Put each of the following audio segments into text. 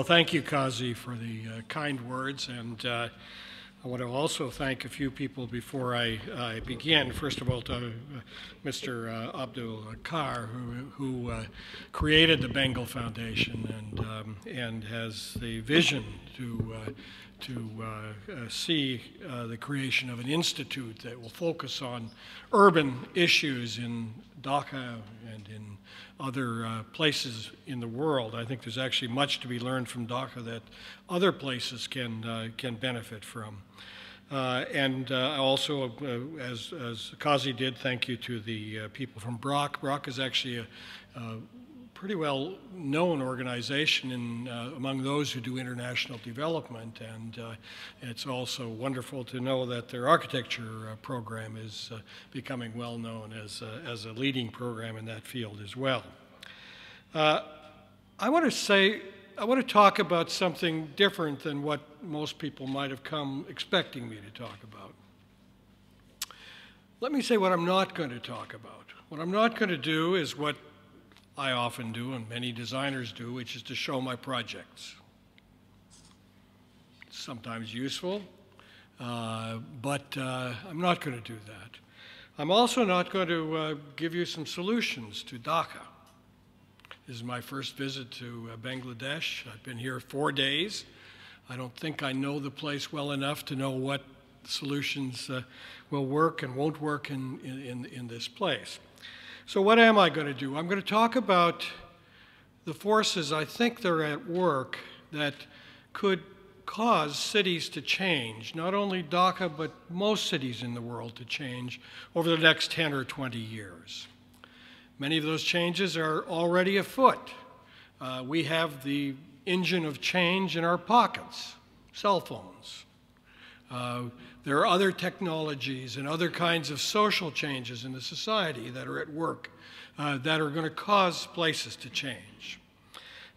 thank you, Kazi, for the kind words, and I want to also thank a few people before I begin. First of all, to Mr. Abdul Kar, who created the Bengal Foundation and has the vision to see the creation of an institute that will focus on urban issues in Dhaka and in other places in the world. I think there's actually much to be learned from Dhaka that other places can benefit from. Also, as Kazi did, thank you to the people from BROC. BROC is actually a pretty well-known organization among those who do international development, and it's also wonderful to know that their architecture program is becoming well-known as a leading program in that field as well. I want to talk about something different than what most people might have come expecting me to talk about. Let me say what I'm not going to talk about. What I'm not going to do is what I often do and many designers do, which is to show my projects. It's sometimes useful, but I'm not going to do that. I'm also not going to give you some solutions to Dhaka. This is my first visit to Bangladesh. I've been here 4 days. I don't think I know the place well enough to know what solutions will work and won't work in this place. So what am I going to do? I'm going to talk about the forces I think that are at work that could cause cities to change, not only Dhaka, but most cities in the world to change over the next 10 or 20 years. Many of those changes are already afoot. We have the engine of change in our pockets, cell phones. There are other technologies and other kinds of social changes in the society that are at work that are going to cause places to change.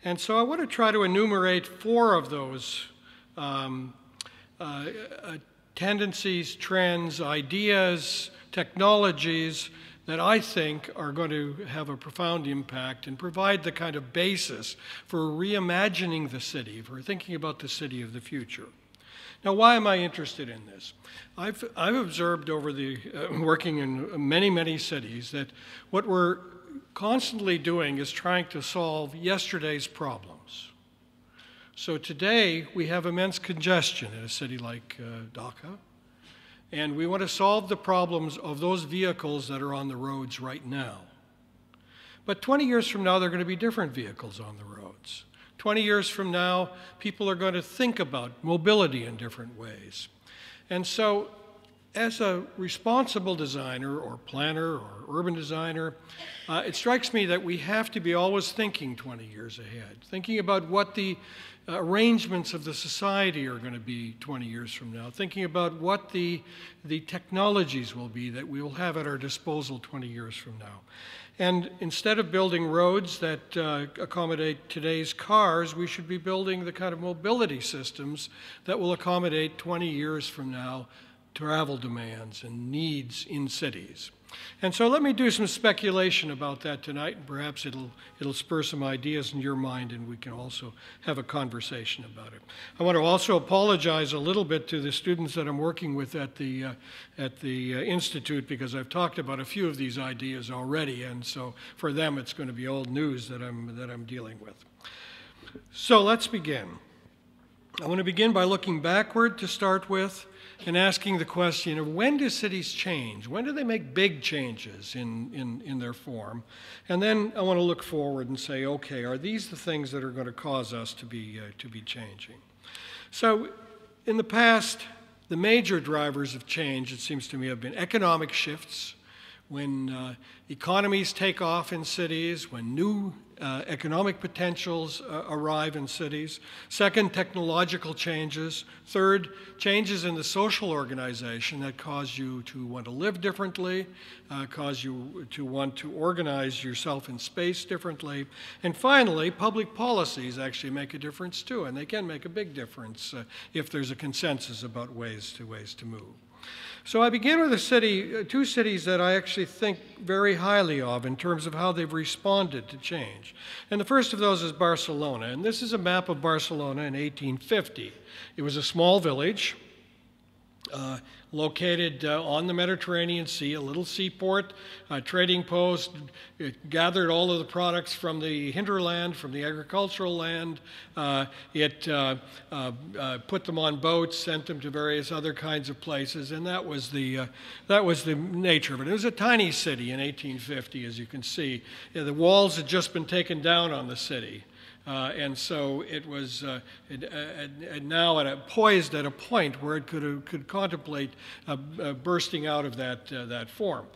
And so I want to try to enumerate 4 of those tendencies, trends, ideas, technologies that I think are going to have a profound impact and provide the kind of basis for reimagining the city, for thinking about the city of the future. Now, why am I interested in this? I've observed over the working in many, many cities that what we're constantly doing is trying to solve yesterday's problems. So today, we have immense congestion in a city like Dhaka, and we want to solve the problems of those vehicles that are on the roads right now. But 20 years from now, there are going to be different vehicles on the roads. 20 years from now, people are going to think about mobility in different ways. And so, as a responsible designer or planner or urban designer, it strikes me that we have to be always thinking 20 years ahead, thinking about what the arrangements of the society are going to be 20 years from now, thinking about what the technologies will be that we will have at our disposal 20 years from now. And instead of building roads that accommodate today's cars, we should be building the kind of mobility systems that will accommodate 20 years from now travel demands and needs in cities. And so let me do some speculation about that tonight, and perhaps it'll spur some ideas in your mind, and we can also have a conversation about it. I want to also apologize a little bit to the students that I'm working with at the Institute, because I've talked about a few of these ideas already, and so for them it's going to be old news that I'm dealing with. So let's begin. I want to begin by looking backward to start with, and asking the question of when do cities change? When do they make big changes in their form? And then I want to look forward and say, okay, are these the things that are going to cause us to be changing? So in the past, the major drivers of change, it seems to me, have been economic shifts. When economies take off in cities, when new economic potentials arrive in cities. Second, technological changes. Third, changes in the social organization that cause you to want to live differently, cause you to want to organize yourself in space differently. And finally, public policies actually make a difference too, and they can make a big difference if there's a consensus about ways to move. So I begin with a city, two cities that I actually think very highly of in terms of how they've responded to change. And the first of those is Barcelona. And this is a map of Barcelona in 1850. It was a small village located on the Mediterranean Sea, a little seaport, trading post. It gathered all of the products from the hinterland, from the agricultural land. It put them on boats, sent them to various other kinds of places, and that was the nature of it. It was a tiny city in 1850, as you can see. The walls had just been taken down on the city. And so it was now poised at a point where it could contemplate bursting out of that form.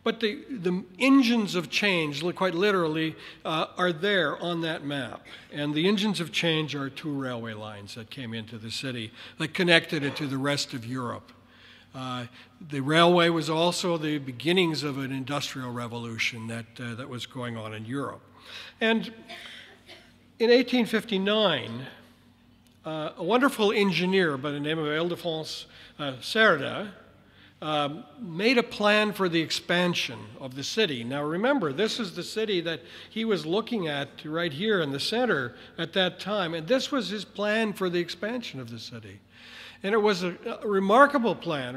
But the engines of change, quite literally, are there on that map. And the engines of change are two railway lines that came into the city that connected it to the rest of Europe. The railway was also the beginnings of an industrial revolution that was going on in Europe. And in 1859, a wonderful engineer by the name of Ildefonse Cerda made a plan for the expansion of the city. Now remember, this is the city that he was looking at right here in the center at that time, and this was his plan for the expansion of the city. And it was a remarkable plan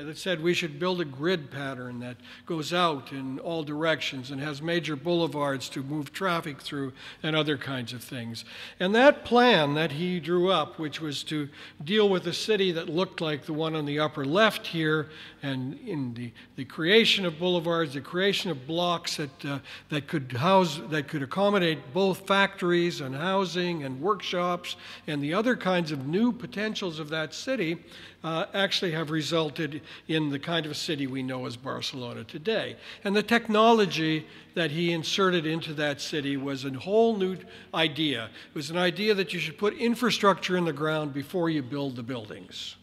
that said we should build a grid pattern that goes out in all directions and has major boulevards to move traffic through and other kinds of things. And that plan that he drew up, which was to deal with a city that looked like the one on the upper left here, and in the creation of boulevards, the creation of blocks that could accommodate both factories and housing and workshops and the other kinds of new potentials of that city, actually have resulted in the kind of city we know as Barcelona today. And the technology that he inserted into that city was a whole new idea. It was an idea that you should put infrastructure in the ground before you build the buildings.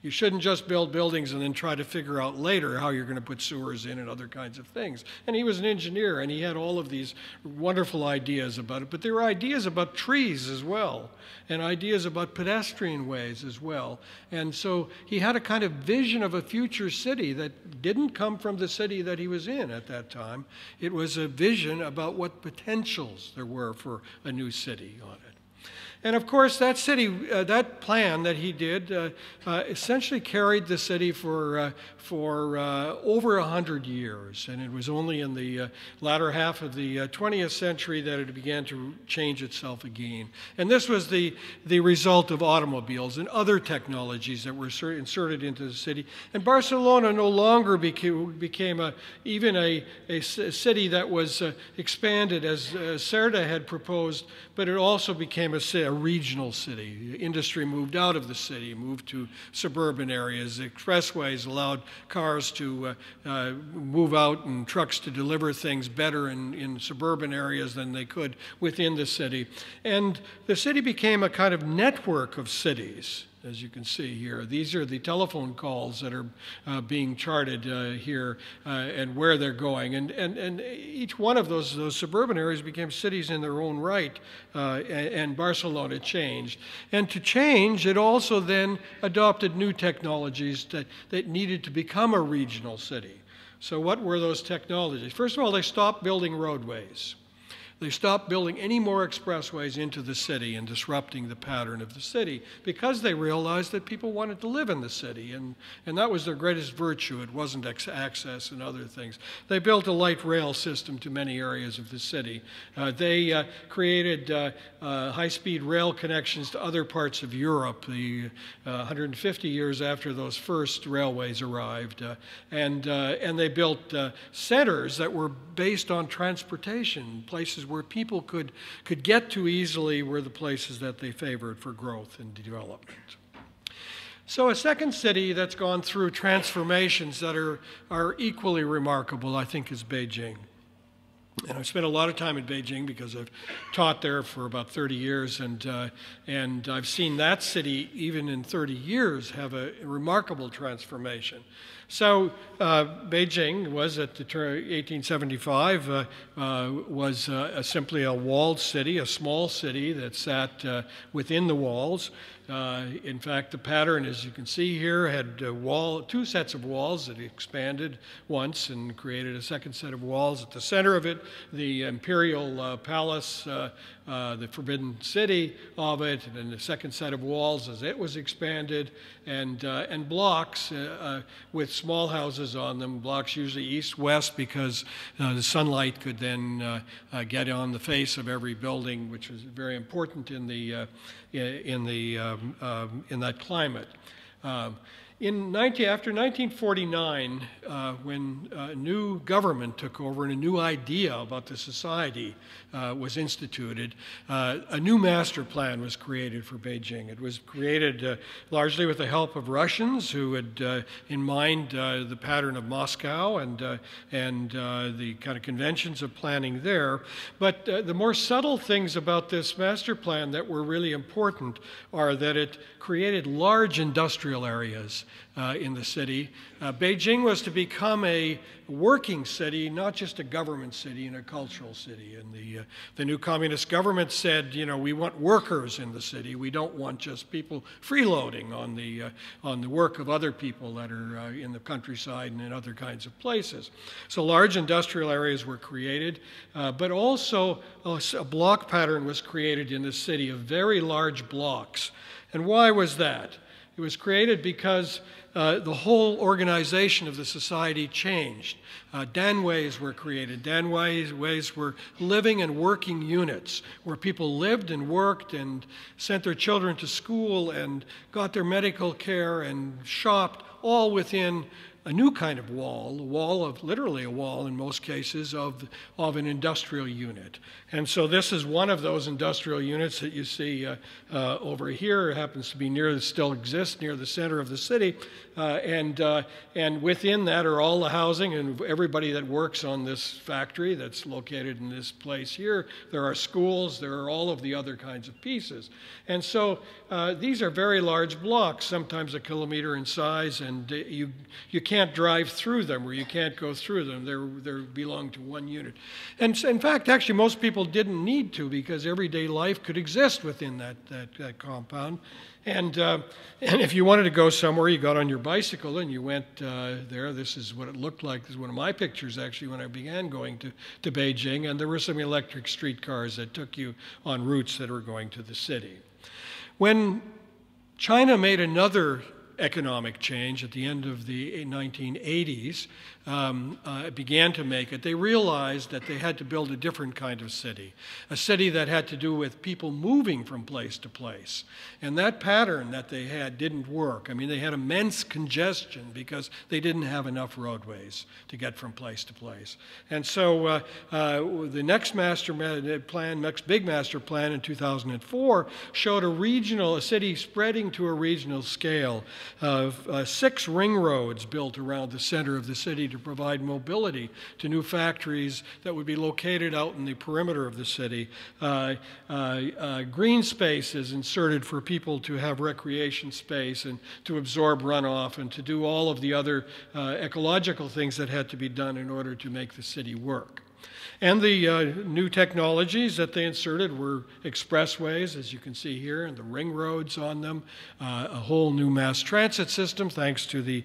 You shouldn't just build buildings and then try to figure out later how you're going to put sewers in and other kinds of things. And he was an engineer, and he had all of these wonderful ideas about it. But there were ideas about trees as well, and ideas about pedestrian ways as well. And so he had a kind of vision of a future city that didn't come from the city that he was in at that time. It was a vision about what potentials there were for a new city on it. And of course, that city, that plan that he did, essentially carried the city for over 100 years. And it was only in the latter half of the 20th century that it began to change itself again. And this was the result of automobiles and other technologies that were inserted into the city. And Barcelona no longer became even a city that was expanded as Cerda had proposed, but it also became a regional city. Industry moved out of the city, moved to suburban areas. The expressways allowed cars to move out and trucks to deliver things better in suburban areas than they could within the city. And the city became a kind of network of cities. As you can see here, these are the telephone calls that are being charted here and where they're going. And each one of those suburban areas became cities in their own right, and Barcelona changed. And to change, it also then adopted new technologies that needed to become a regional city. So what were those technologies? First of all, they stopped building roadways. They stopped building any more expressways into the city and disrupting the pattern of the city because they realized that people wanted to live in the city, and that was their greatest virtue. It wasn't access and other things. They built a light rail system to many areas of the city. They created high-speed rail connections to other parts of Europe, 150 years after those first railways arrived. And they built centers that were based on transportation, places where people could get to easily were the places that they favored for growth and development. So a second city that's gone through transformations that are equally remarkable, I think, is Beijing. And I've spent a lot of time in Beijing because I've taught there for about 30 years, and I've seen that city, even in 30 years, have a remarkable transformation. So Beijing was, at the 1875, was simply a walled city, a small city that sat within the walls. In fact, the pattern, as you can see here, had two sets of walls that expanded once and created a second set of walls. At the center of it, the imperial palace, the Forbidden City of it, and then the second set of walls as it was expanded, and blocks with small houses on them, blocks usually east-west, because the sunlight could then get on the face of every building, which was very important in that climate. After 1949, when a new government took over and a new idea about the society was instituted, a new master plan was created for Beijing. It was created largely with the help of Russians who had in mind the pattern of Moscow and the kind of conventions of planning there. But the more subtle things about this master plan that were really important are that it created large industrial areas in the city. Beijing was to become a working city, not just a government city and a cultural city. And the new communist government said, you know, we want workers in the city. We don't want just people freeloading on the work of other people that are in the countryside and in other kinds of places. So large industrial areas were created, but also a block pattern was created in the city of very large blocks. And why was that? It was created because the whole organization of the society changed. Danways were created. Danways were living and working units where people lived and worked and sent their children to school and got their medical care and shopped, all within a new kind of wall, literally a wall in most cases, of an industrial unit. And so this is one of those industrial units that you see over here. It happens to be still exists near the center of the city. And within that are all the housing and everybody that works on this factory that's located in this place here. There are schools, there are all of the other kinds of pieces. And so these are very large blocks, sometimes a kilometer in size, and you can't drive through them, or you can't go through them. They belong to one unit. And in fact, actually, most people didn't need to, because everyday life could exist within that compound. And if you wanted to go somewhere, you got on your bicycle and you went there. This is what it looked like. This is one of my pictures, actually, when I began going to Beijing. And there were some electric streetcars that took you on routes that were going to the city. When China made another economic change at the end of the 1980s, began to make it, they realized that they had to build a different kind of city, a city that had to do with people moving from place to place. And that pattern that they had didn't work. I mean, they had immense congestion because they didn't have enough roadways to get from place to place. And so the next big master plan in 2004 showed a city spreading to a regional scale of 6 ring roads built around the center of the city to provide mobility to new factories that would be located out in the perimeter of the city. Green spaces inserted for people to have recreation space and to absorb runoff and to do all of the other ecological things that had to be done in order to make the city work. And the new technologies that they inserted were expressways, as you can see here, and the ring roads on them, a whole new mass transit system, thanks to the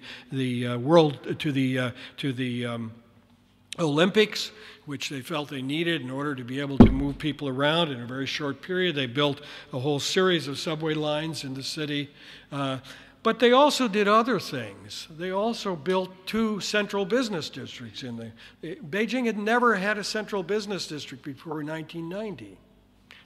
Olympics, which they felt they needed in order to be able to move people around in a very short period. They built a whole series of subway lines in the city. But they also did other things. They also built 2 central business districts in Beijing had never had a central business district before 1990.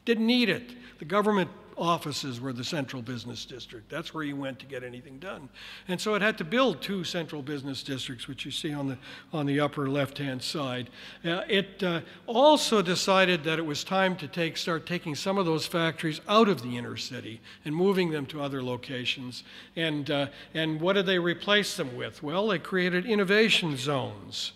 Didn't need it. The government offices were the central business district. That's where you went to get anything done. And so it had to build 2 central business districts, which you see on the upper left-hand side. It also decided that it was time to start taking some of those factories out of the inner city and moving them to other locations. And what did they replace them with? Well, they created innovation zones.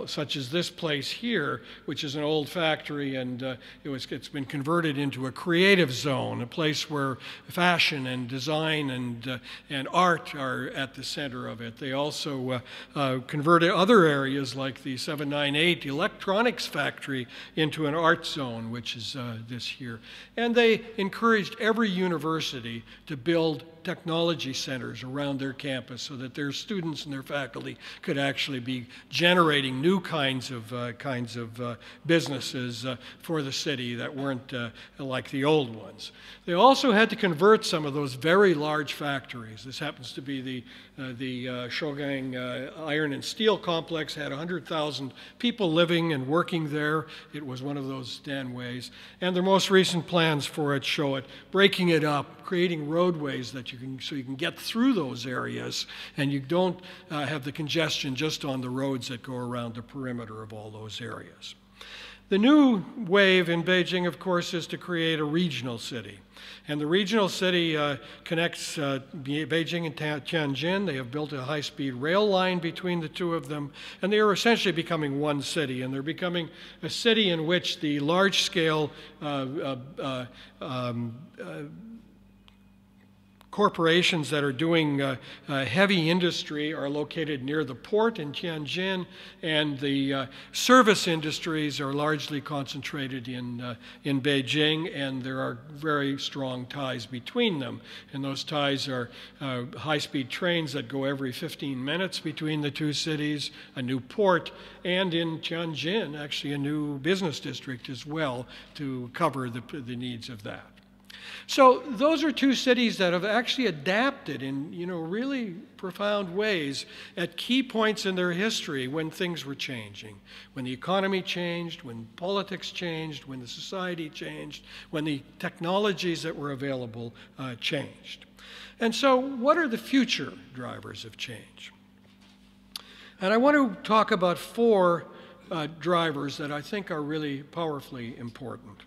such as this place here, which is an old factory, and it's been converted into a creative zone, a place where fashion and design and art are at the center of it. They also converted other areas like the 798 electronics factory into an art zone, which is this here. And they encouraged every university to build technology centers around their campus so that their students and their faculty could actually be generating new kinds of businesses for the city that weren't like the old ones. They also had to convert some of those very large factories. This happens to be the Shougang Iron and Steel Complex, had 100,000 people living and working there. It was one of those Danways. And their most recent plans for it show it breaking it up, creating roadways so you can get through those areas, and you don't have the congestion just on the roads that go around the perimeter of all those areas. The new wave in Beijing, of course, is to create a regional city. And the regional city connects Beijing and Tianjin. They have built a high-speed rail line between the two of them, and they are essentially becoming one city. And they're becoming a city in which the large-scale corporations that are doing heavy industry are located near the port in Tianjin, and the service industries are largely concentrated in Beijing, and there are very strong ties between them. And those ties are high-speed trains that go every 15 minutes between the two cities, a new port, and in Tianjin, actually a new business district as well to cover the needs of that. So those are two cities that have actually adapted in, really profound ways at key points in their history when things were changing, when the economy changed, when politics changed, when the society changed, when the technologies that were available changed. And so what are the future drivers of change? And I want to talk about four drivers that I think are really powerfully important.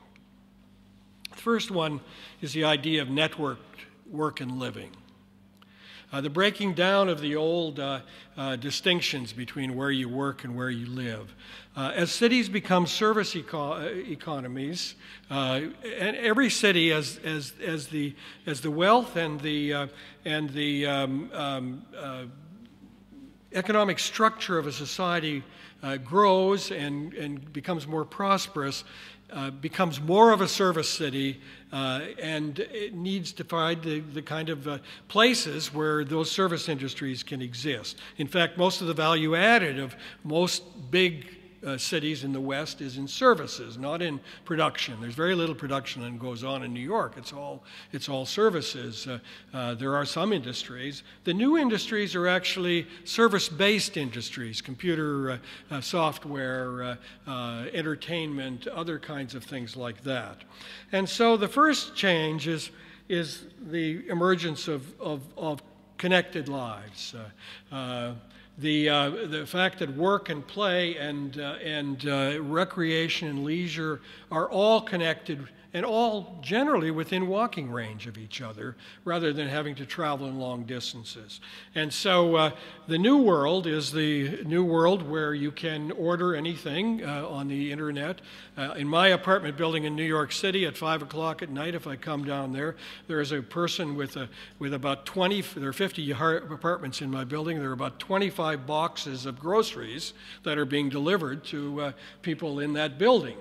The first one is the idea of networked work and living. The breaking down of the old distinctions between where you work and where you live. As cities become service economies, and every city, as the wealth and the economic structure of a society grows and becomes more prosperous, becomes more of a service city, and it needs to find the kind of places where those service industries can exist. In fact, most of the value added of most big cities in the West is in services, not in production. There's very little production that goes on in New York. It's all services. There are some industries. The new industries are actually service-based industries, computer software, entertainment, other kinds of things like that. And so the first change is the emergence of connected lives. The fact that work and play and recreation and leisure are all connected and all generally within walking range of each other, rather than having to travel in long distances. And so the new world is the new world where you can order anything on the internet. In my apartment building in New York City at 5 o'clock at night, if I come down there, there is a person with about 20, there are 50 apartments in my building, there are about 25 boxes of groceries that are being delivered to people in that building.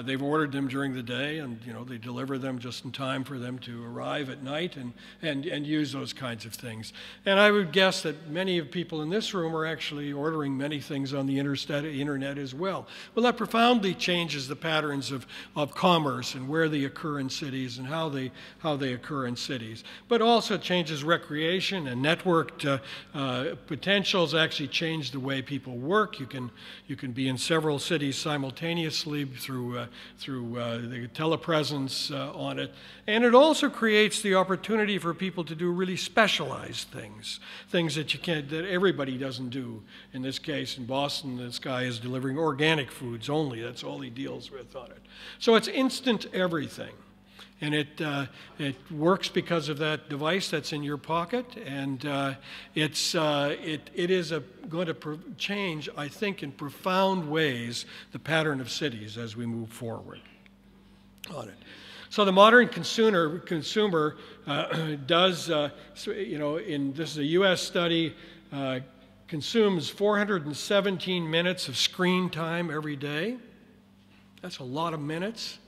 They've ordered them during the day, and they deliver them just in time for them to arrive at night and use those kinds of things. And I would guess that many of people in this room are actually ordering many things on the internet as well. Well, that profoundly changes the patterns of commerce and where they occur in cities and how they occur in cities. But also changes recreation, and networked potentials actually change the way people work. You can be in several cities simultaneously through the telepresence on it. And it also creates the opportunity for people to do really specialized things that everybody doesn't do. In this case, in Boston, this guy is delivering organic foods only. That's all he deals with on it. So it's instant everything. And it works because of that device that's in your pocket, and it is going to change, I think, in profound ways, the pattern of cities as we move forward on it. So the modern consumer does, this is a U.S. study, consumes 417 minutes of screen time every day. That's a lot of minutes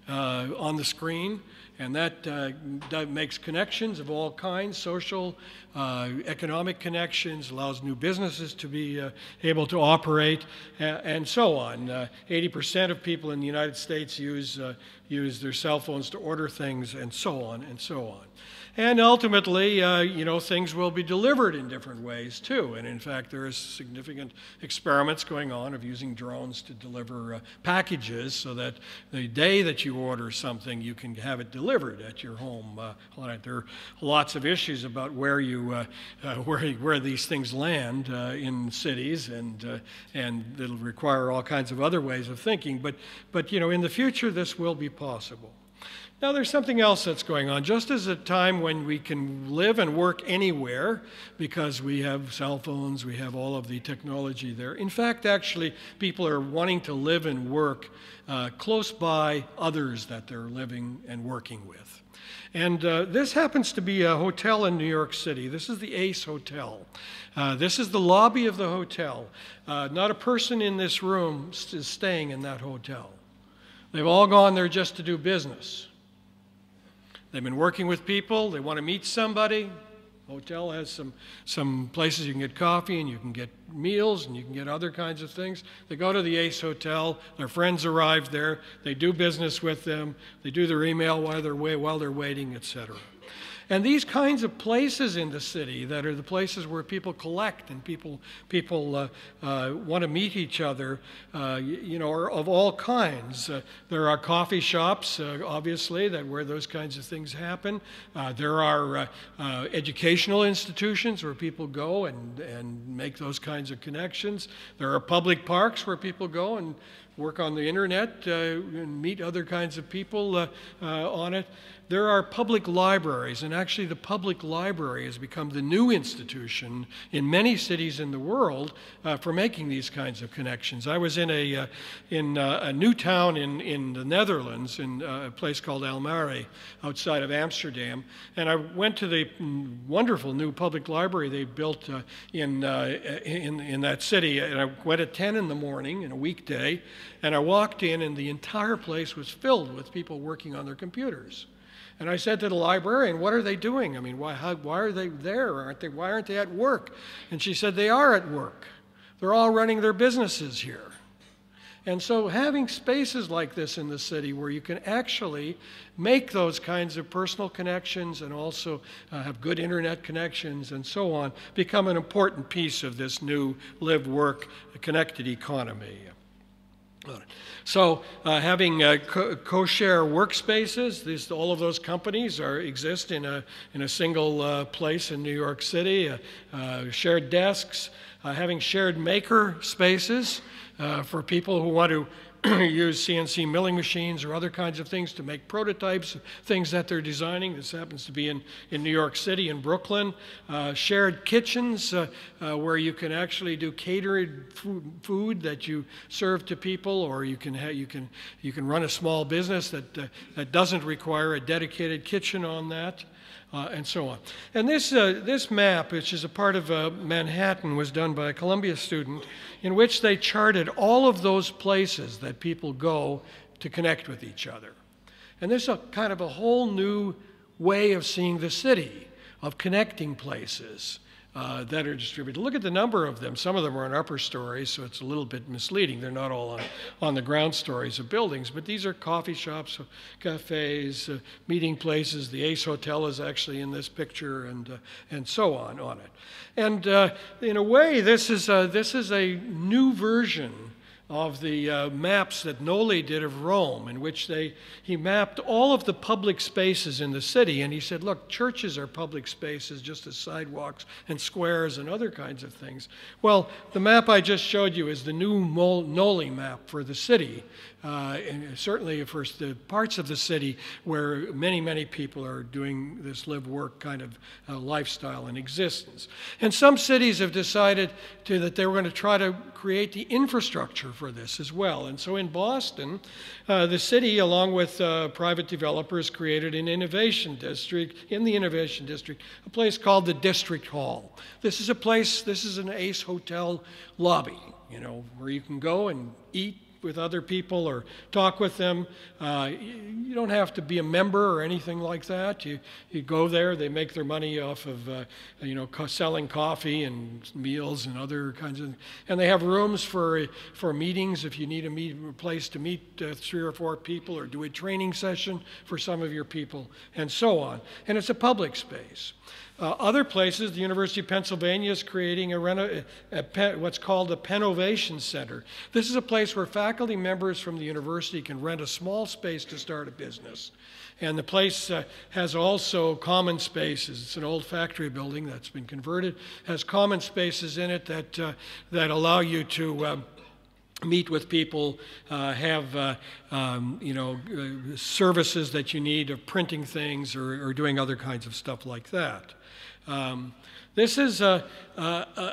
on the screen, and that makes connections of all kinds, social, economic connections, allows new businesses to be able to operate, and so on. 80% of people in the United States use their cell phones to order things, and so on and so on. And ultimately, things will be delivered in different ways too. And in fact, there is significant experiments going on of using drones to deliver packages, so that the day that you order something, you can have it delivered at your home. There are lots of issues about where these things land in cities, and it'll require all kinds of other ways of thinking. But in the future, this will be possible. Now, there's something else that's going on. Just as a time when we can live and work anywhere because we have cell phones, we have all of the technology there. In fact, actually, people are wanting to live and work close by others that they're living and working with. And this happens to be a hotel in New York City. This is the Ace Hotel. This is the lobby of the hotel. Not a person in this room is staying in that hotel. They've all gone there just to do business. They've been working with people. They want to meet somebody. The hotel has some places you can get coffee, and you can get meals, and you can get other kinds of things. They go to the Ace Hotel. Their friends arrive there. They do business with them. They do their email while they're waiting, etc. And these kinds of places in the city that are the places where people collect and people want to meet each other, are of all kinds. There are coffee shops, obviously, where those kinds of things happen. There are educational institutions where people go and make those kinds of connections. There are public parks where people go and work on the internet and meet other kinds of people on it. There are public libraries, and actually the public library has become the new institution in many cities in the world for making these kinds of connections. I was in a new town in the Netherlands, in a place called Almere, outside of Amsterdam, and I went to the wonderful new public library they built in that city, and I went at 10 in the morning in a weekday, and I walked in, and the entire place was filled with people working on their computers. And I said to the librarian, what are they doing? I mean, why are they there? Why aren't they at work? And she said, they are at work. They're all running their businesses here. And so having spaces like this in the city where you can actually make those kinds of personal connections and also have good internet connections and so on become an important piece of this new live-work connected economy. So having co-share workspaces, all of those companies exist in a single place in New York City. Shared desks, having shared maker spaces for people who want to use CNC milling machines or other kinds of things to make prototypes, things that they're designing. This happens to be in New York City and Brooklyn. Shared kitchens where you can actually do catered food that you serve to people, or you can run a small business that doesn't require a dedicated kitchen on that. And so on. And this map, which is a part of Manhattan, was done by a Columbia student in which they charted all of those places that people go to connect with each other. And there's a kind of a whole new way of seeing the city, of connecting places that are distributed. Look at the number of them. Some of them are in upper stories, so it's a little bit misleading. They're not all on the ground stories of buildings, but these are coffee shops, cafes, meeting places. The Ace Hotel is actually in this picture, and so on it. And in a way, this is a new version of the maps that Noli did of Rome, in which he mapped all of the public spaces in the city, and he said, look, churches are public spaces just as sidewalks and squares and other kinds of things. Well, the map I just showed you is the new Noli map for the city, and certainly for the parts of the city where many, many people are doing this live-work kind of lifestyle and existence. And some cities have decided that they were going to try to create the infrastructure for this as well. And so in Boston, the city, along with private developers, created an innovation district, in the innovation district, a place called the District Hall. This is a place, this is an Ace Hotel lobby, you know, where you can go and eat with other people or talk with them. You don't have to be a member or anything like that. You go there, they make their money off of selling coffee and meals and other kinds of, and they have rooms for meetings if you need a place to meet 3 or 4 people or do a training session for some of your people and so on. And it's a public space. Other places, the University of Pennsylvania is creating what's called a Pennovation Center. This is a place where faculty members from the university can rent a small space to start a business. And the place has also common spaces. It's an old factory building that's been converted, has common spaces in it that allow you to meet with people, have services that you need of printing things or doing other kinds of stuff like that. This is a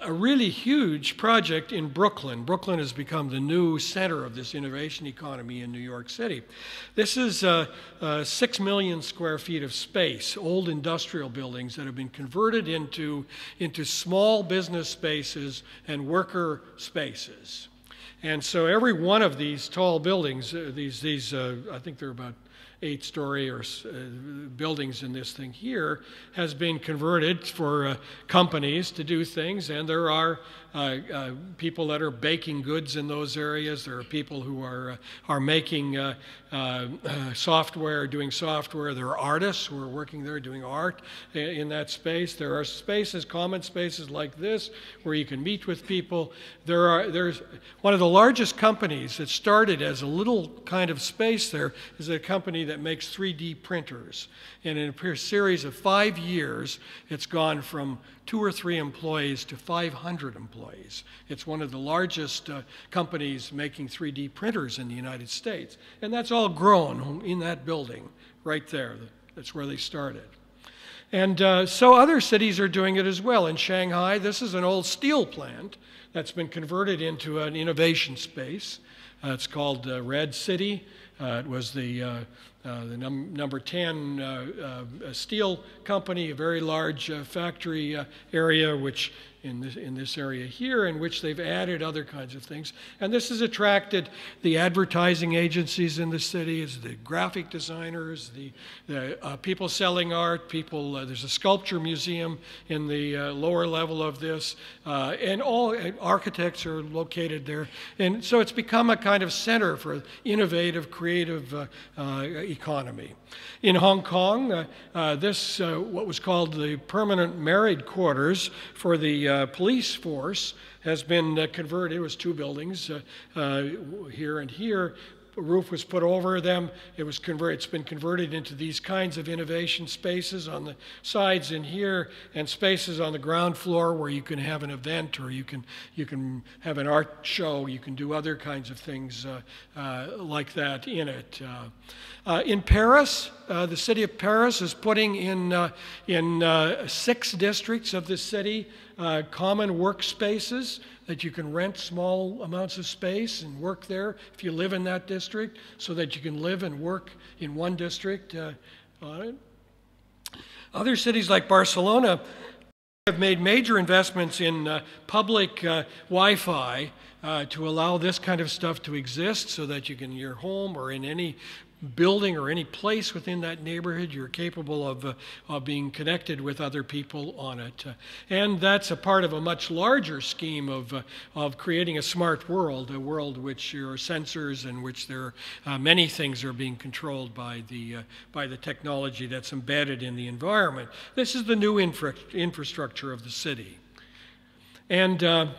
really huge project in Brooklyn. Brooklyn has become the new center of this innovation economy in New York City. This is 6 million square feet of space, old industrial buildings that have been converted into small business spaces and worker spaces. And so every one of these tall buildings, I think they're about 8-story or buildings in this thing here, has been converted for companies to do things, and there are people that are baking goods in those areas. There are people who are making software, doing software. There are artists who are working there doing art in that space. There are spaces, common spaces like this, where you can meet with people. There's one of the largest companies that started as a little kind of space there is a company that makes 3D printers. And in a series of 5 years, it's gone from 2 or 3 employees to 500 employees. It's one of the largest companies making 3D printers in the United States. And that's all grown in that building right there. That's where they started. And so other cities are doing it as well. In Shanghai, this is an old steel plant that's been converted into an innovation space. It's called Red City. It was the number 10 steel company, a very large factory area, which in this area here, in which they've added other kinds of things. And this has attracted the advertising agencies in the city, the graphic designers, the people selling art, there's a sculpture museum in the lower level of this, and all architects are located there. And so it's become a kind of center for innovative, creative economy. In Hong Kong, what was called the permanent married quarters for the police force has been converted. It was 2 buildings here and here. A roof was put over them. It's been converted into these kinds of innovation spaces on the sides in here, and spaces on the ground floor where you can have an event, or you can have an art show. You can do other kinds of things like that in it. In Paris, the city of Paris is putting in 6 districts of the city common workspaces that you can rent small amounts of space and work there if you live in that district, so that you can live and work in one district on it. Other cities like Barcelona have made major investments in public Wi-Fi to allow this kind of stuff to exist, so that you can, in your home or in any building or any place within that neighborhood, you're capable of being connected with other people on it. And that's a part of a much larger scheme of creating a smart world, a world which there are sensors and which there are many things are being controlled by the technology that's embedded in the environment. This is the new infrastructure of the city. And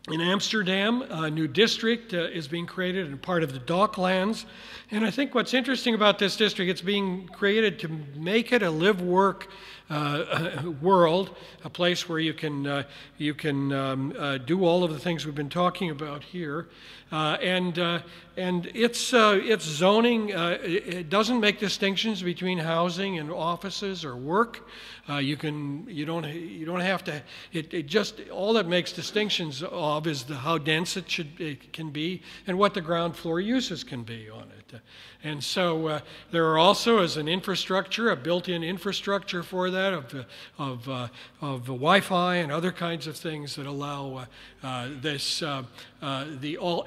In Amsterdam, a new district is being created and part of the Docklands. And I think what's interesting about this district, it's being created to make it a live-work world, a place where you can do all of the things we've been talking about here. And its zoning, it doesn't make distinctions between housing and offices or work. You don't have to. It just all that makes distinctions of is how dense it can be and what the ground floor uses can be on it. And so there are also, as an infrastructure, a built-in infrastructure for that of Wi-Fi and other kinds of things that allow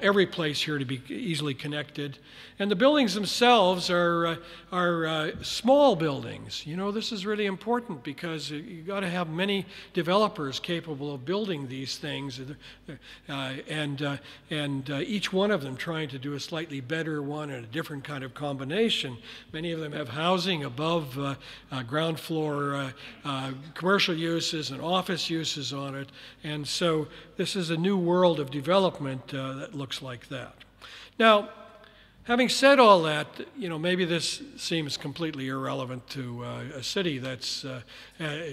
every place here to be easily connected. And the buildings themselves are small buildings. You know, this is really important because you got to have many developers capable of building these things, and each one of them trying to do a slightly better one and a different kind of combination. Many of them have housing above ground floor commercial uses and office uses on it, and so this is a new world of development that looks like that. Now, having said all that, you know, maybe this seems completely irrelevant to a city that's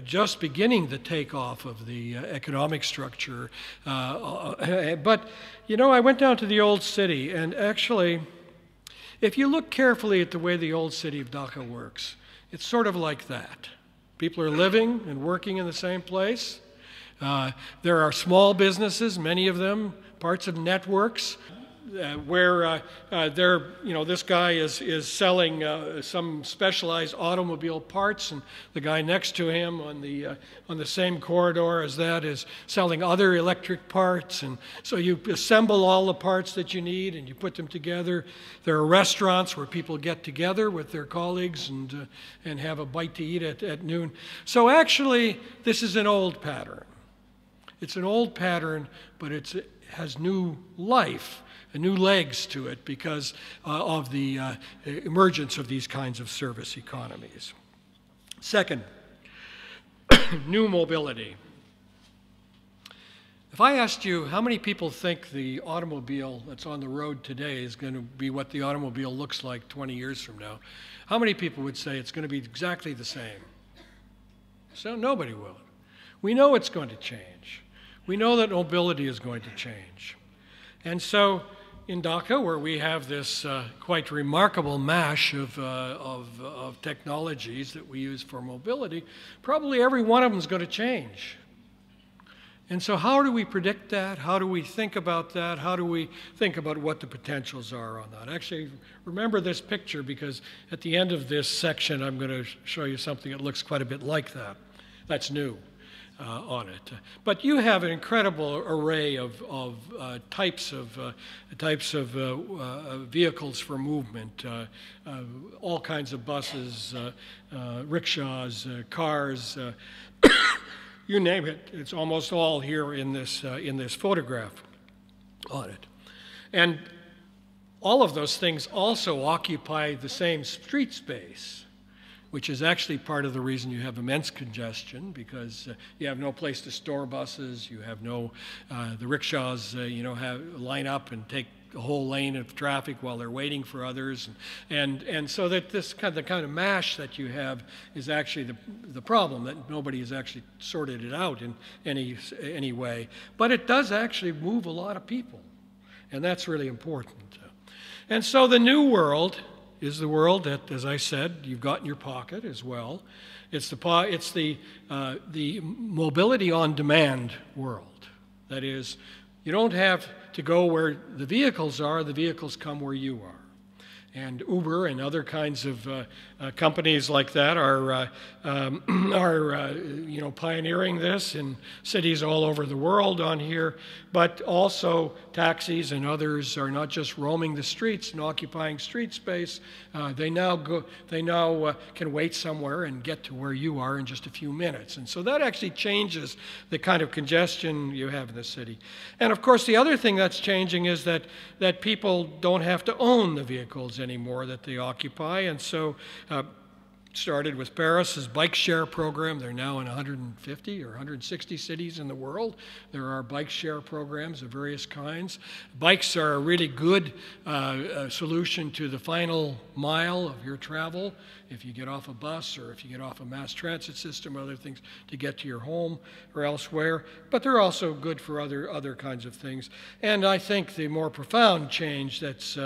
just beginning the takeoff of the economic structure. But, you know, I went down to the Old City, and actually, if you look carefully at the way the Old City of Dhaka works, it's sort of like that. People are living and working in the same place. There are small businesses, many of them, parts of networks, where this guy is selling some specialized automobile parts, and the guy next to him on the same corridor as that is selling other electric parts. And so you assemble all the parts that you need and you put them together. There are restaurants where people get together with their colleagues and have a bite to eat at noon. So actually, this is an old pattern. It's an old pattern, but it has new life, new legs to it because of the emergence of these kinds of service economies. Second, new mobility. If I asked you how many people think the automobile that's on the road today is going to be what the automobile looks like 20 years from now, how many people would say it's going to be exactly the same? So nobody will. We know it's going to change. We know that mobility is going to change. And so in Dhaka, where we have this quite remarkable mash of technologies that we use for mobility, probably every one of them is going to change. And so how do we predict that? How do we think about that? How do we think about what the potentials are on that? Actually, remember this picture because at the end of this section, I'm going to show you something that looks quite a bit like that. That's new. On it, but you have an incredible array of types of vehicles for movement, all kinds of buses, rickshaws, cars, you name it. It's almost all here in this photograph on it, and all of those things also occupy the same street space, which is actually part of the reason you have immense congestion, because you have no place to store buses, you have no, the rickshaws, line up and take a whole lane of traffic while they're waiting for others. And so that the kind of mash that you have is actually the problem, that nobody has actually sorted it out in any way. But it does actually move a lot of people, and that's really important. And so the new world is the world that, as I said, you've got in your pocket as well. It's the mobility on demand world. That is, you don't have to go where the vehicles are, the vehicles come where you are. And Uber and other kinds of companies like that are pioneering this in cities all over the world on here. But also taxis and others are not just roaming the streets and occupying street space. They now can wait somewhere and get to where you are in just a few minutes. And so that actually changes the kind of congestion you have in the city. And of course, the other thing that's changing is that people don't have to own the vehicles anymore that they occupy, and so started with Paris's bike share program. They're now in 150 or 160 cities in the world. There are bike share programs of various kinds. Bikes are a really good solution to the final mile of your travel. If you get off a bus or if you get off a mass transit system or other things to get to your home or elsewhere. But they're also good for other kinds of things. And I think the more profound change that's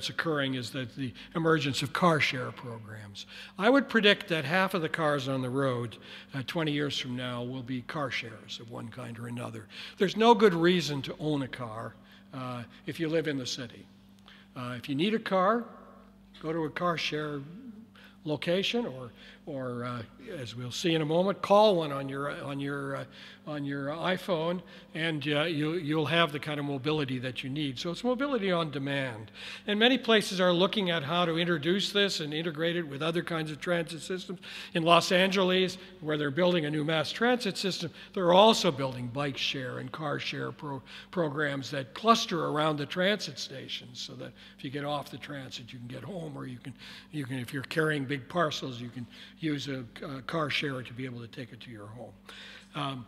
occurring is that the emergence of car share programs. I would predict that half of the cars on the road 20 years from now will be car shares of one kind or another. There's no good reason to own a car if you live in the city. If you need a car, go to a car share location, or as we'll see in a moment, call one on your iPhone, and you'll have the kind of mobility that you need. So it's mobility on demand. And many places are looking at how to introduce this and integrate it with other kinds of transit systems. In Los Angeles, where they're building a new mass transit system, they're also building bike share and car share programs that cluster around the transit stations, so that if you get off the transit, you can get home, or you can if you're carrying big parcels, you can use a car share to be able to take it to your home.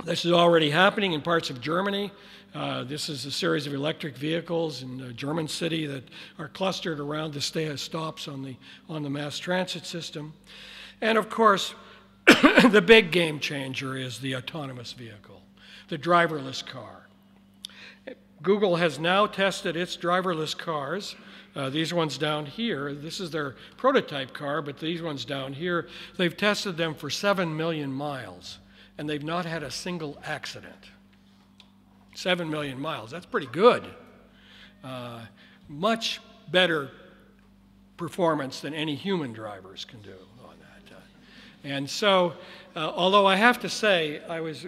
This is already happening in parts of Germany. This is a series of electric vehicles in a German city that are clustered around the stops on the mass transit system. And of course, the big game changer is the autonomous vehicle, the driverless car. Google has now tested its driverless cars. These ones down here, this is their prototype car, but these ones down here, they've tested them for 7 million miles, and they've not had a single accident. 7 million miles, that's pretty good. Much better performance than any human drivers can do on that. And so, although I have to say, I was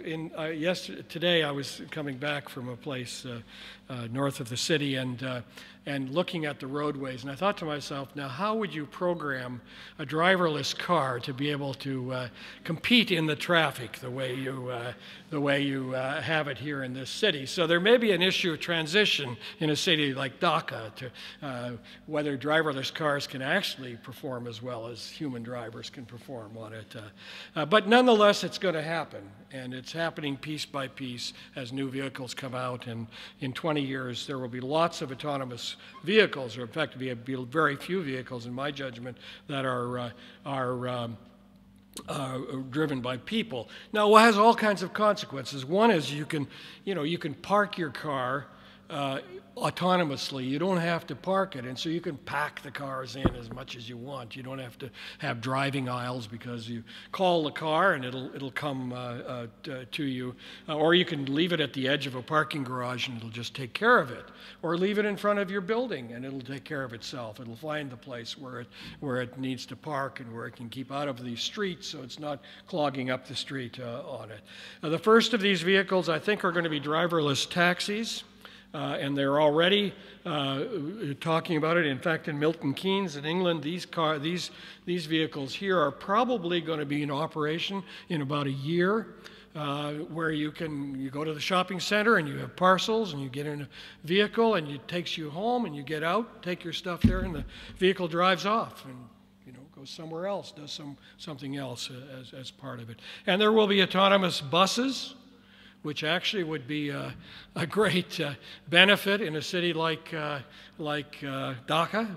today I was coming back from a place north of the city and looking at the roadways, and I thought to myself, now how would you program a driverless car to be able to compete in the traffic the way you have it here in this city? So there may be an issue of transition in a city like Dhaka to whether driverless cars can actually perform as well as human drivers can perform on it. But nonetheless, it's going to happen, and it's happening piece by piece as new vehicles come out, and in 20 years there will be lots of autonomous vehicles, or in fact be very few vehicles in my judgment that are driven by people. Now, it has all kinds of consequences. One is you can park your car autonomously. You don't have to park it, and so you can pack the cars in as much as you want. You don't have to have driving aisles because you call the car and it'll come to you, or you can leave it at the edge of a parking garage and it'll just take care of it, or leave it in front of your building and it'll take care of itself. It'll find the place where it needs to park and where it can keep out of the streets so it's not clogging up the street on it. The first of these vehicles, I think, are going to be driverless taxis. And they're already talking about it. In fact, in Milton Keynes in England, these vehicles here are probably going to be in operation in about a year, where you go to the shopping center and you have parcels and you get in a vehicle and it takes you home and you get out, take your stuff there, and the vehicle drives off and goes somewhere else, does something else as part of it. And there will be autonomous buses, which actually would be a great benefit in a city like Dhaka,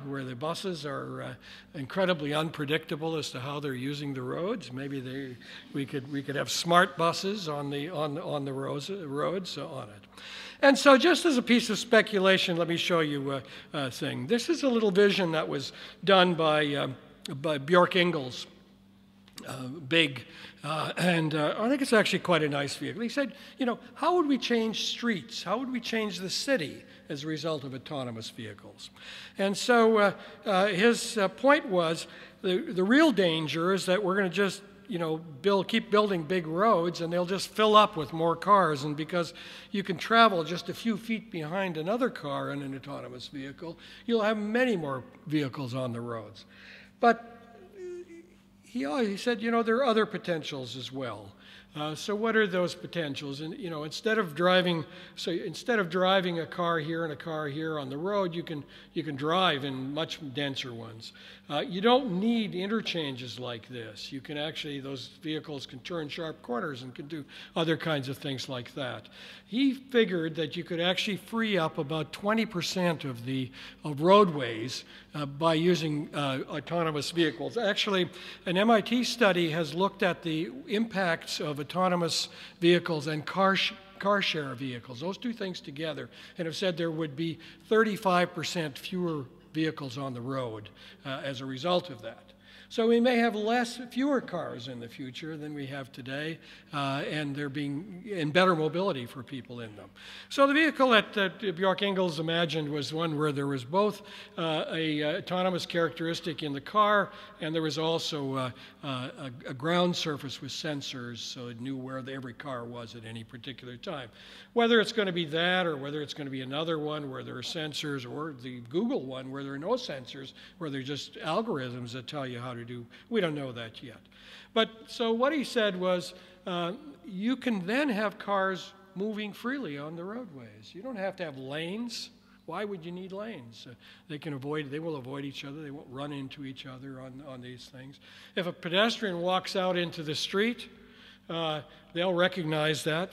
where the buses are incredibly unpredictable as to how they're using the roads. Maybe we could have smart buses on the roads on it. And so, just as a piece of speculation, let me show you a thing. This is a little vision that was done by Björk Ingels. Big, and I think it's actually quite a nice vehicle. He said, how would we change streets? How would we change the city as a result of autonomous vehicles? And so his point was the real danger is that we're going to just keep building big roads, and they'll just fill up with more cars. And because you can travel just a few feet behind another car in an autonomous vehicle, you'll have many more vehicles on the roads. But he said, there are other potentials as well. So what are those potentials? And you know, instead of driving a car here and a car here on the road, you can drive in much denser ones. You don't need interchanges like this. You can actually, those vehicles can turn sharp corners and can do other kinds of things like that. He figured that you could actually free up about 20% of roadways by using autonomous vehicles. Actually, an MIT study has looked at the impacts of autonomous vehicles and car share vehicles, those two things together, and have said there would be 35% fewer vehicles on the road as a result of that. So we may have fewer cars in the future than we have today, and there being better mobility for people in them. So the vehicle that Björk Ingels imagined was one where there was both a autonomous characteristic in the car, and there was also a ground surface with sensors, so it knew where every car was at any particular time. Whether it's going to be that, or whether it's going to be another one where there are sensors, or the Google one where there are no sensors, where they're just algorithms that tell you how to do. We don't know that yet. But so what he said was, you can then have cars moving freely on the roadways. You don't have to have lanes. Why would you need lanes? They will avoid each other. They won't run into each other on these things. If a pedestrian walks out into the street, they'll recognize that,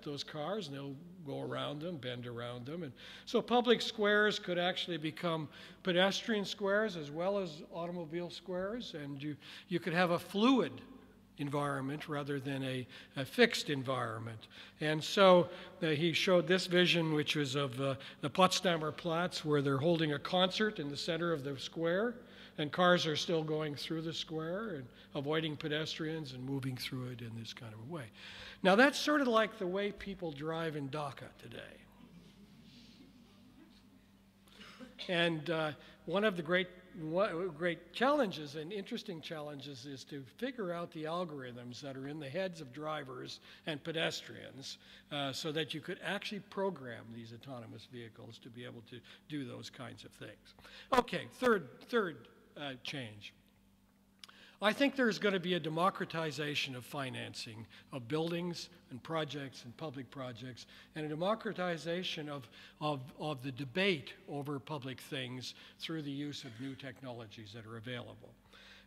those cars, and they'll go around them, bend around them. And so public squares could actually become pedestrian squares as well as automobile squares, and you could have a fluid environment rather than a fixed environment. And so he showed this vision, which was of the Potsdamer Platz, where they're holding a concert in the center of the square, and cars are still going through the square and avoiding pedestrians and moving through it in this kind of a way. Now that's sort of like the way people drive in Dhaka today. And one of the great challenges and interesting challenges is to figure out the algorithms that are in the heads of drivers and pedestrians so that you could actually program these autonomous vehicles to be able to do those kinds of things. Okay, third change. I think there's going to be a democratization of financing of buildings and projects and public projects, and a democratization of the debate over public things through the use of new technologies that are available.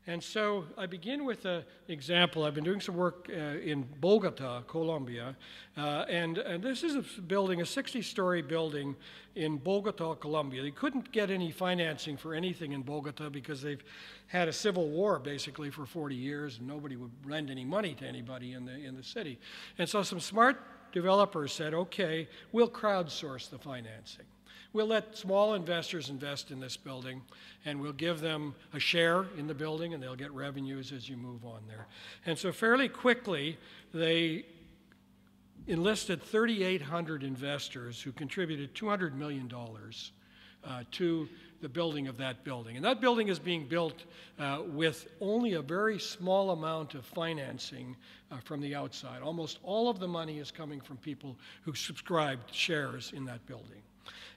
And so I begin with an example. I've been doing some work in Bogota, Colombia, and this is a 60-story building in Bogota, Colombia. They couldn't get any financing for anything in Bogota because they've had a civil war basically for 40 years, and nobody would lend any money to anybody in the city. And so some smart developers said, okay, we'll crowdsource the financing. We'll let small investors invest in this building, and we'll give them a share in the building, and they'll get revenues as you move on there. And so fairly quickly, they enlisted 3,800 investors who contributed $200 million to the building of that building. And that building is being built with only a very small amount of financing from the outside. Almost all of the money is coming from people who subscribed shares in that building.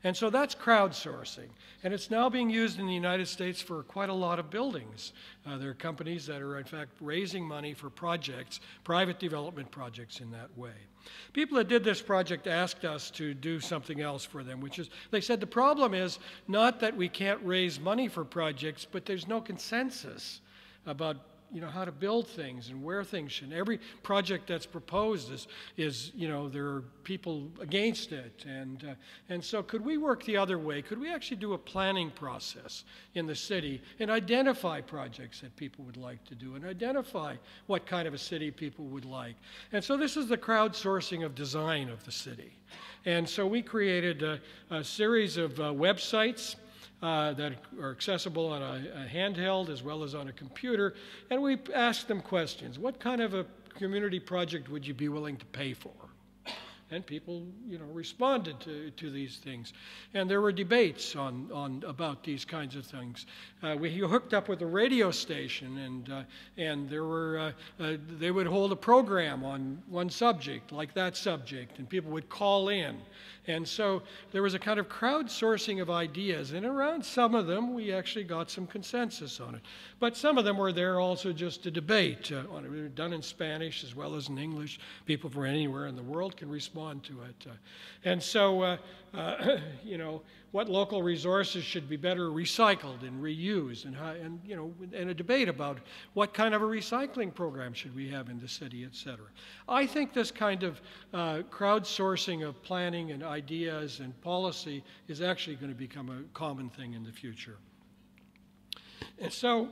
And so that's crowdsourcing. And it's now being used in the United States for quite a lot of buildings. There are companies that are, in fact, raising money for projects, private development projects in that way. People that did this project asked us to do something else for them, which is, they said the problem is not that we can't raise money for projects, but there's no consensus about how to build things and where things should. Every project that's proposed is there are people against it. And so could we work the other way? Could we actually do a planning process in the city and identify projects that people would like to do and identify what kind of a city people would like? And so this is the crowdsourcing of design of the city. And so we created a series of websites that are accessible on a handheld as well as on a computer, and we asked them questions. What kind of a community project would you be willing to pay for? And people, responded to these things. And there were debates about these kinds of things. We hooked up with a radio station, and there were they would hold a program on one subject, like that subject, and people would call in. And so there was a kind of crowdsourcing of ideas, and around some of them we actually got some consensus on it. But some of them were there also just to debate on it. They were done in Spanish as well as in English. People from anywhere in the world can respond to it. And so, what local resources should be better recycled and reused, and a debate about what kind of a recycling program should we have in the city, et cetera. I think this kind of crowdsourcing of planning and ideas and policy is actually going to become a common thing in the future. And so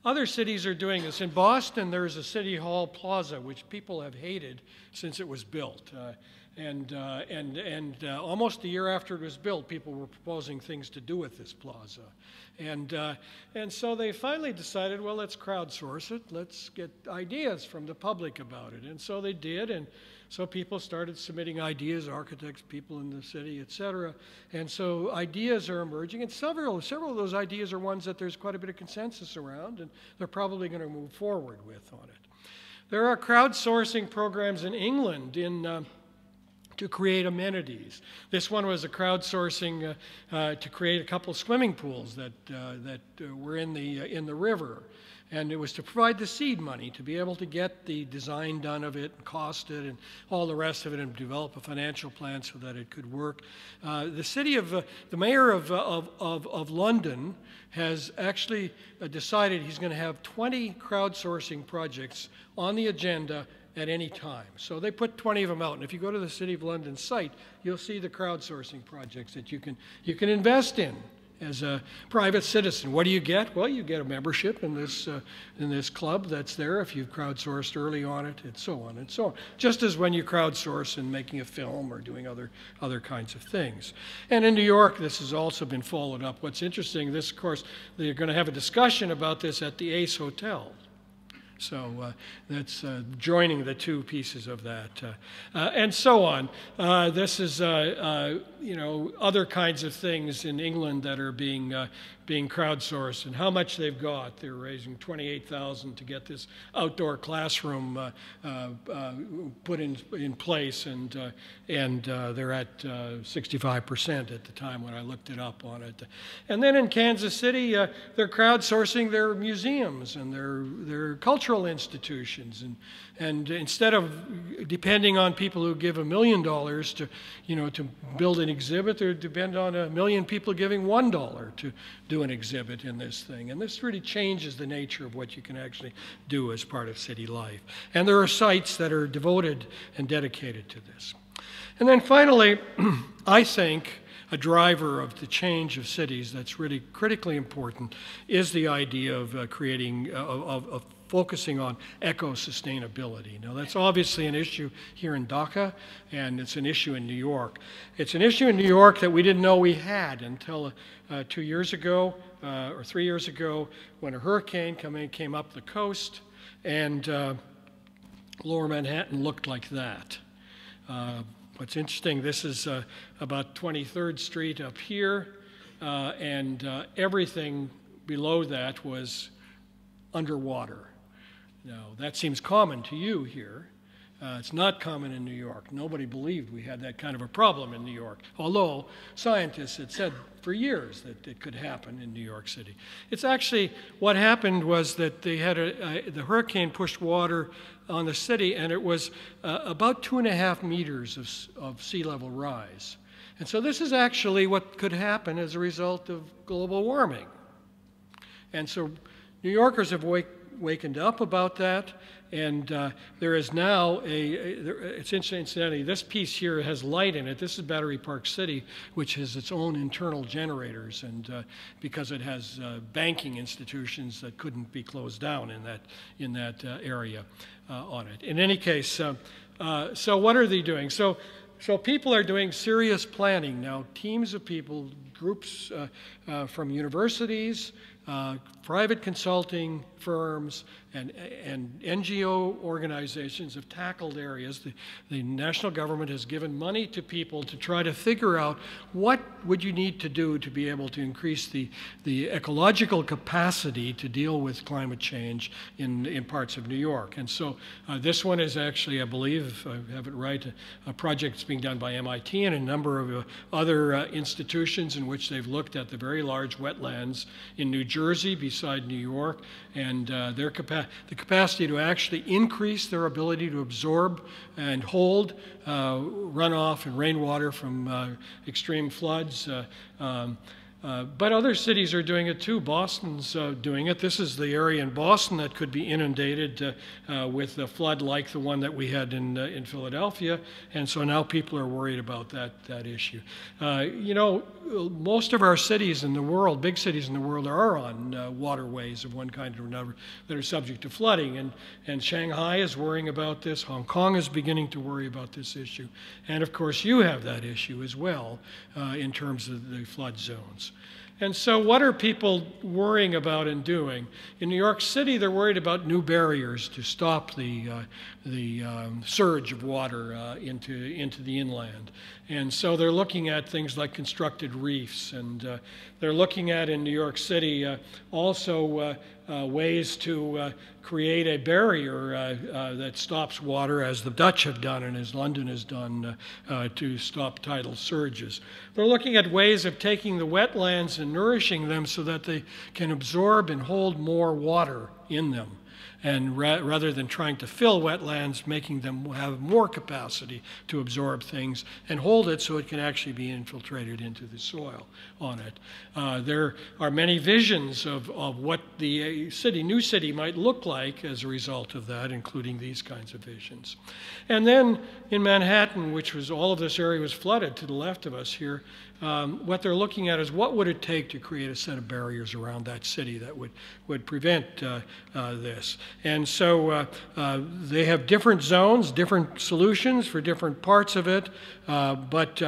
other cities are doing this. In Boston, there's a City Hall Plaza, which people have hated since it was built. And almost a year after it was built, people were proposing things to do with this plaza. And so they finally decided, well, let's crowdsource it. Let's get ideas from the public about it. And so they did. And so people started submitting ideas, architects, people in the city, et cetera. And so ideas are emerging. And several of those ideas are ones that there's quite a bit of consensus around, and they're probably going to move forward with on it. There are crowdsourcing programs in England to create amenities. This one was a crowdsourcing to create a couple of swimming pools that were in the river. And it was to provide the seed money to be able to get the design done of it, and cost it, and all the rest of it, and develop a financial plan so that it could work. The mayor of London has actually decided he's going to have 20 crowdsourcing projects on the agenda at any time. So they put 20 of them out. And if you go to the City of London site, you'll see the crowdsourcing projects that you can invest in as a private citizen. What do you get? Well, you get a membership in this club that's there if you've crowdsourced early on it, and so on and so on. Just as when you crowdsource in making a film or doing other kinds of things. And in New York, this has also been followed up. What's interesting, this, of course, they're going to have a discussion about this at the Ace Hotel. So that's joining the two pieces of that, and so on. This is other kinds of things in England that are being crowdsourced, and how much they've got. They're raising $28,000 to get this outdoor classroom put in place, and they're at 65% at the time when I looked it up on it. And then in Kansas City, they're crowdsourcing their museums and their cultural institutions, and instead of depending on people who give $1 million to build an exhibit, they depend on 1 million people giving $1 to do an exhibit in this thing. And this really changes the nature of what you can actually do as part of city life. And there are sites that are devoted and dedicated to this. And then finally, I think a driver of the change of cities that's really critically important is the idea of creating, of focusing on eco-sustainability. Now, that's obviously an issue here in Dhaka, and it's an issue in New York. It's an issue in New York that we didn't know we had until 2 years ago, or 3 years ago, when a hurricane came up the coast, and Lower Manhattan looked like that. What's interesting, this is about 23rd Street up here, and everything below that was underwater. Now, that seems common to you here. It's not common in New York. Nobody believed we had that kind of a problem in New York, although scientists had said for years that it could happen in New York City. It's actually, what happened was that they had the hurricane pushed water on the city, and it was about 2.5 meters of sea level rise. And so this is actually what could happen as a result of global warming. And so New Yorkers have wakened up about that, and there is now it's interesting, incidentally, this piece here has light in it. This is Battery Park City, which has its own internal generators, and because it has banking institutions that couldn't be closed down in that area on it. In any case, so what are they doing? So people are doing serious planning now. Teams of people, groups from universities, private consulting firms and NGO organizations have tackled areas. The national government has given money to people to try to figure out what would you need to do to be able to increase the ecological capacity to deal with climate change in parts of New York. And so this one is actually, I believe, if I have it right, a project that's being done by MIT and a number of other institutions in which they've looked at the very large wetlands in New Jersey beside New York, and the capacity to actually increase their ability to absorb and hold runoff and rainwater from extreme floods. But other cities are doing it too. Boston's doing it. This is the area in Boston that could be inundated with a flood like the one that we had in Philadelphia, and so now people are worried about that issue. You know, most of our cities in the world, big cities in the world, are on waterways of one kind or another that are subject to flooding, and Shanghai is worrying about this. Hong Kong is beginning to worry about this issue, and of course you have that issue as well in terms of the flood zones. And so what are people worrying about and doing? In New York City, they're worried about new barriers to stop the surge of water into the inland. And so they're looking at things like constructed reefs, and they're looking at, in New York City, also ways to create a barrier that stops water, as the Dutch have done and as London has done, to stop tidal surges. They're looking at ways of taking the wetlands and nourishing them so that they can absorb and hold more water in them. And rather than trying to fill wetlands, making them have more capacity to absorb things and hold it so it can actually be infiltrated into the soil on it. There are many visions of what the new city might look like as a result of that, including these kinds of visions. And then in Manhattan, which was all of this area was flooded to the left of us here, what they're looking at is what would it take to create a set of barriers around that city that would prevent this. And so they have different zones, different solutions for different parts of it, but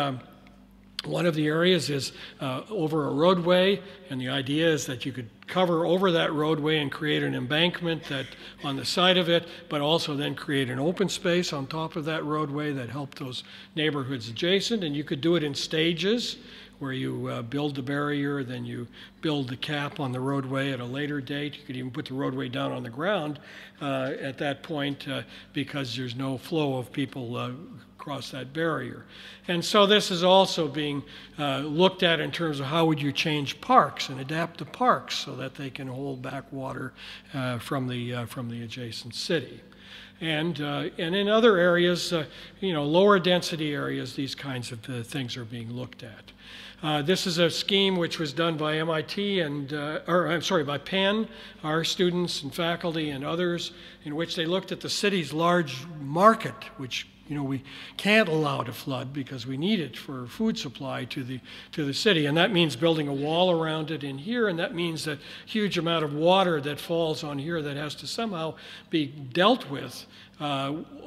one of the areas is over a roadway, and the idea is that you could cover over that roadway and create an embankment that on the side of it, but also then create an open space on top of that roadway that helped those neighborhoods adjacent. And you could do it in stages, where you build the barrier, then you build the cap on the roadway at a later date. You could even put the roadway down on the ground at that point because there's no flow of people across that barrier. And so this is also being looked at in terms of how would you change parks and adapt the parks so that they can hold back water from the adjacent city. And in other areas, you know, lower density areas, these kinds of things are being looked at. This is a scheme which was done by MIT and, by Penn, our students and faculty and others, in which they looked at the city's large market, which, you know, we can't allow to flood because we need it for food supply to the city. And that means building a wall around it in here, and that means that huge amount of water that falls on here that has to somehow be dealt with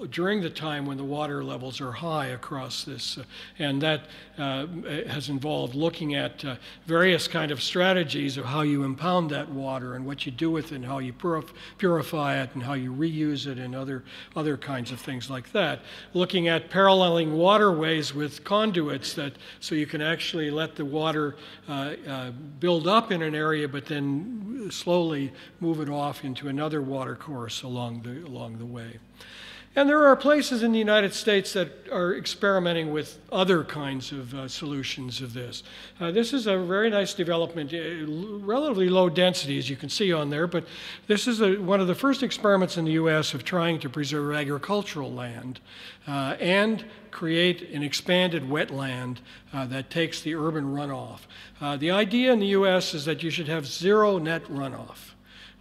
during the time when the water levels are high across this. And that has involved looking at various kind of strategies of how you impound that water and what you do with it and how you purify it and how you reuse it and other kinds of things like that. Looking at paralleling waterways with conduits so you can actually let the water build up in an area but then slowly move it off into another water course along the way. And there are places in the United States that are experimenting with other kinds of solutions of this. This is a very nice development, relatively low density, as you can see on there, but this is one of the first experiments in the U.S. of trying to preserve agricultural land and create an expanded wetland that takes the urban runoff. The idea in the U.S. is that you should have zero net runoff.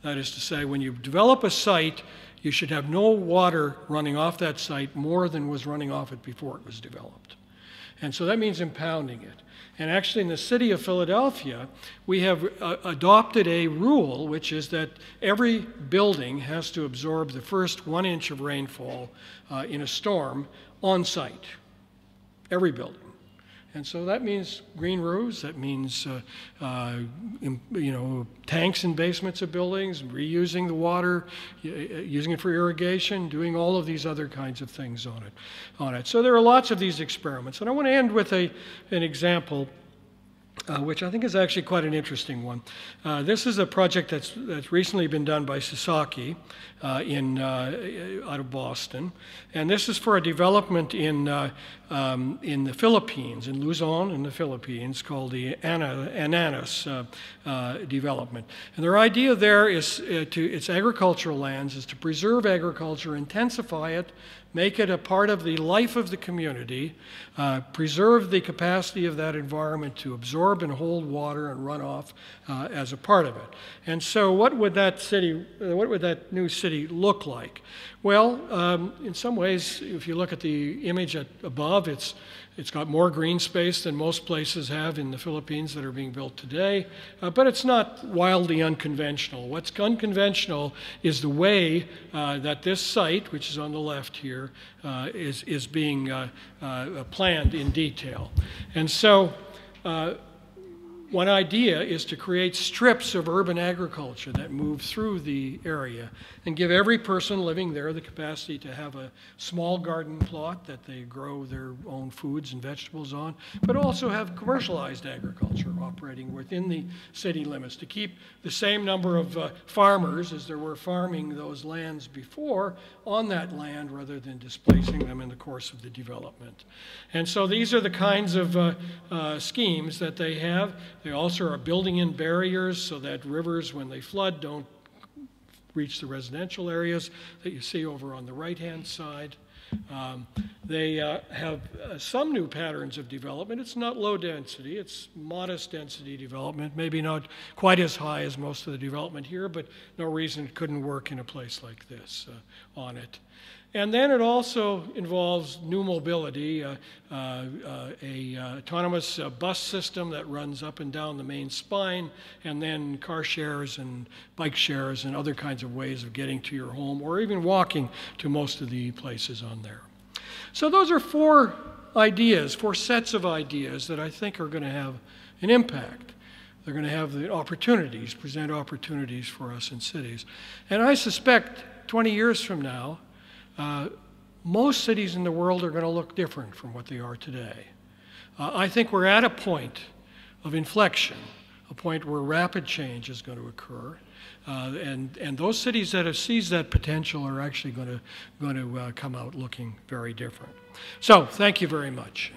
That is to say, when you develop a site, you should have no water running off that site more than was running off it before it was developed. And so that means impounding it. And actually in the city of Philadelphia, we have adopted a rule, which is that every building has to absorb the first 1 inch of rainfall in a storm on site. Every building. And so that means green roofs, that means tanks in basements of buildings, reusing the water, using it for irrigation, doing all of these other kinds of things on it. So there are lots of these experiments. And I want to end with an example which I think is actually quite an interesting one. This is a project that's recently been done by Sasaki out of Boston, and this is for a development in the Philippines, in Luzon, in the Philippines, called the Ananas development. And their idea there is its agricultural lands is to preserve agriculture, intensify it, make it a part of the life of the community, preserve the capacity of that environment to absorb and hold water and runoff as a part of it. And so what would that new city look like? Well, in some ways, if you look at the image above, it's got more green space than most places have in the Philippines that are being built today, but it's not wildly unconventional. What's unconventional is the way that this site, which is on the left here, is being planned in detail. And so one idea is to create strips of urban agriculture that move through the area and give every person living there the capacity to have a small garden plot that they grow their own foods and vegetables on, but also have commercialized agriculture operating within the city limits to keep the same number of farmers as there were farming those lands before on that land rather than displacing them in the course of the development. And so these are the kinds of schemes that they have. They also are building in barriers so that rivers, when they flood, don't reach the residential areas that you see over on the right-hand side. They have some new patterns of development. It's not low density, it's modest density development, maybe not quite as high as most of the development here, but no reason it couldn't work in a place like this on it. And then it also involves new mobility, a autonomous bus system that runs up and down the main spine, and then car shares and bike shares and other kinds of ways of getting to your home, or even walking to most of the places on there. So those are four sets of ideas that I think are going to have an impact. They're going to have the opportunities, present opportunities for us in cities. And I suspect 20 years from now, most cities in the world are going to look different from what they are today. I think we're at a point of inflection, a point where rapid change is going to occur. And those cities that have seized that potential are actually going to come out looking very different. So thank you very much.